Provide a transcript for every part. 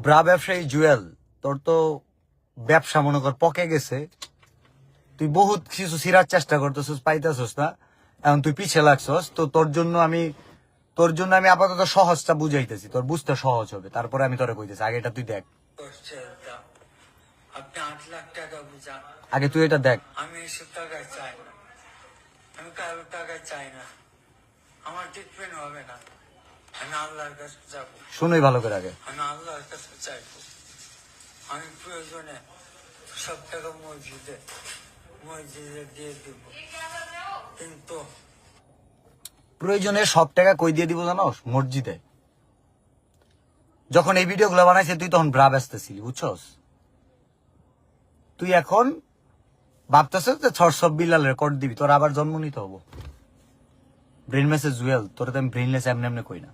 Bra ব্যবসায়ী জুয়েল, তোর তো ব্যবসা মনে কর পকে গেছে। তুই বহুত কিছু সিরার চেষ্টা করতেছিস, পাইতেছিস না, এখন তুই পিছিয়ে লাগছস। তো তোর জন্য আমি আপাতত সহজটা বুঝাইতেছি, তোর বুঝতে সহজ হবে। তারপরে আমি তোরে কইতেছি, আগে এটা তুই দেখ, আপনি 8 লাখ টাকা বুঝান। আগে তুই এটা দেখ। আমি এসব টাকা চাই না, আমি কারো টাকা চাই না, আমার ট্রিটমেন্ট হবে না। আমি আল্লাহর কাছে যাবো, শুনোই ভালো করে আগে। আমি আল্লাহর কাছে চাইবো। আমি প্রয়োজনে সব টাকা মসজিদে দিয়ে দিব, কিন্তু প্রয়োজনে সব টাকা কই দিয়ে দিব জানোস? মসজিদে। যখন এই ভিডিও গুলো বানাইছে তুই তখন ব্রা বেচতেছিলি, বুঝছস? তুই এখন ভাবতেছিস যে 600 বিলাল রেকর্ড দিবি, তোর আবার জন্ম নিতে হবো। ব্রেন মেসেজ জুয়েল, তোর তো আমি ব্রেনলেস এমনি এমনি কই না,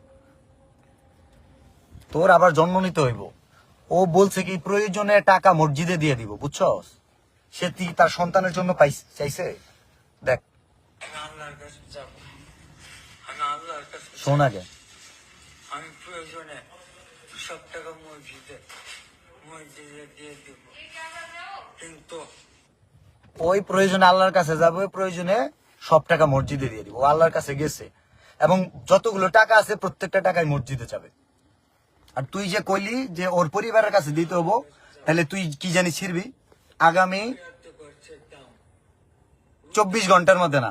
তোর আবার জন্ম নিতে হইব। ও বলছে কি প্রয়োজনে টাকা মসজিদে দিয়ে দিব, বুঝছস? সে তার সন্তানের জন্য চাইছে। দেখ, আমি আল্লাহর কাছে যাবো, আমি আল্লাহর কাছে শোন আগে। আমি প্রয়োজনে সব টাকা মসজিদে দিয়ে দিব, কিন্তু ওই প্রয়োজনে আল্লাহর কাছে যাবে, ওই প্রয়োজনে সব টাকা মসজিদে দিয়ে দিব। ও আল্লাহর কাছে গেছে এবং যতগুলো টাকা আছে প্রত্যেকটা টাকাই মসজিদে যাবে। আর তুই যে কইলি যে ওর পরিবারের কাছে দিতে হবো, তাহলে তুই কি জানি ছিড়বি আগামী 24 ঘন্টার মধ্যে না,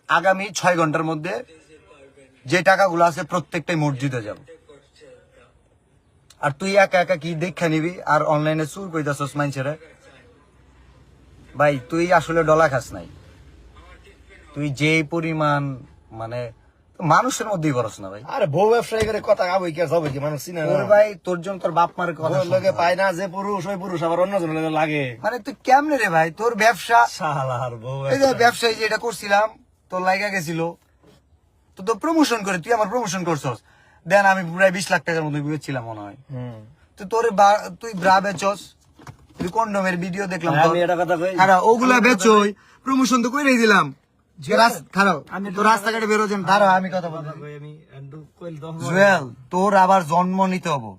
আগামী 6 ঘন্টার মধ্যে যে টাকাগুলো আছে প্রত্যেকটাই মসজিদে যাবে। আর তুই একা একা কি দেখা নিবি আর অনলাইনে চুর কইতাছস মানুষের। ভাই তুই আসলে ডলা খাস নাই, তুই যে পরিমাণ মানে মানুষের মধ্যেই বরস না ভাই। আরে বউ ব্যবসায়ী করে কথা গাবই কে সবাই কি মানুষ চিনে না। ওর ভাই তোর জন্য তোর বাপ মার কথা বউর লগে পায় না যে পুরুষ, ওই পুরুষ আবার অন্য জনের লগে লাগে। মানে তুই কেমনে রে ভাই? তোর ব্যবসা, শালার বউ এই যে ব্যবসায়ী যেটা করছিলাম তোর লাগা গেছিল, তো তো প্রমোশন করে তুই আমার প্রমোশন করছস। দেন আমি প্রায় 20 লাখ টাকার মতো বেচছিলাম মনে হয়। তো তোর তুই ব্রা বেচস, তুই কন্ডমের ভিডিও দেখলাম। আমি এটা কথা কই, খারাপ ওগুলা বেচই, প্রমোশন তো কইরাই দিলাম। খারাপ আমি তো রাস্তাঘাটে বেরোছেন, দাঁড়া আমি কথা বলবো। আমি একটু কইল তো জুয়েল, তোর আবার জন্ম নিতে হবো।